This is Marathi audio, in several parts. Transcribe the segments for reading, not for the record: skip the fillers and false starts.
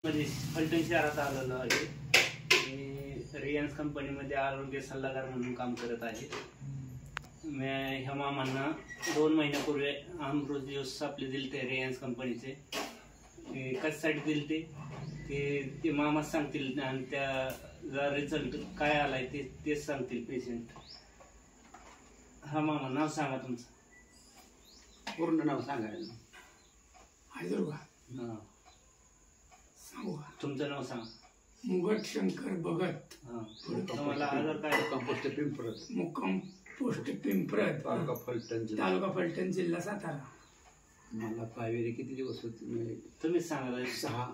मध्ये फलटण शहरात आलेलो आहे. मी रिलायन्स कंपनीमध्ये आरोग्य सल्लागार म्हणून काम करत आहे. मी ह्या मामांना 2 महिन्यापूर्वी अमृत ज्यूस आपले दिलते रिलायन्स कंपनीचे. कशासाठी दिलते ते मामाच सांगतील आणि त्याचा रिझल्ट काय आलाय तेच सांगतील पेशंट. हा मामा, नाव सांगा तुमचं. पूर्ण नाव सांगायला हा, तुमचं नाव सांगा. मुगट शंकर भगत. तुम्हाला आजार काय? कंपोस्ट पिंपरत, मुक्काम पोस्ट पिंपरत, तालुका फलटण, जिल्हा सातारा. मला कावेरी किती दिवस होते? तुम्हीच सांगा. 6.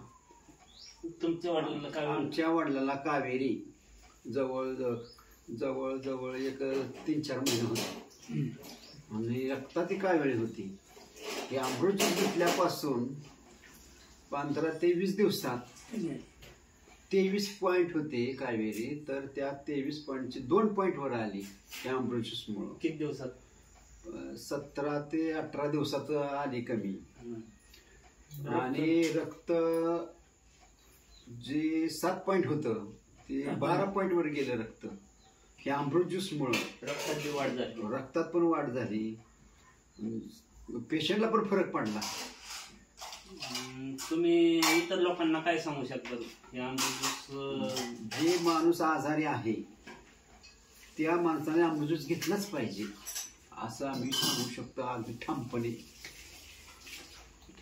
तुमच्या वडिलांना काय? आमच्या वडिलांना कावेरी जवळ जवळ एक 3-4 महिने होते आणि रक्ताची कावेरी होती. ही अमृत घेतल्यापासून 15 ते 20 दिवसात 23 पॉईंट होते कावेरी. तर त्या 23 पॉईंटची 2 पॉईंट वर आली त्या अमृत ज्यूसमुळं. किती दिवसात? 17 ते 18 दिवसात आली कमी. आणि रक्त जे 7 पॉईंट होतं ते 12 पॉईंट वर गेलं रक्त. हे अमृत ज्यूस मुळे रक्ताची वाढ झाली, रक्तात पण वाढ झाली, पेशंटला पण फरक पडला. तुम्ही इतर लोकांना काय सांगू शकता? हे अमृत ज्यूस, जे माणूस आजारी आहे त्या माणसाने अमृत ज्यूस घेतलाच पाहिजे असं आम्ही सांगू शकतो अगदी ठामपणे.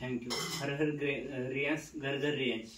थँक्यू. हर हर रिलायन्स, घर घर रिलायन्स.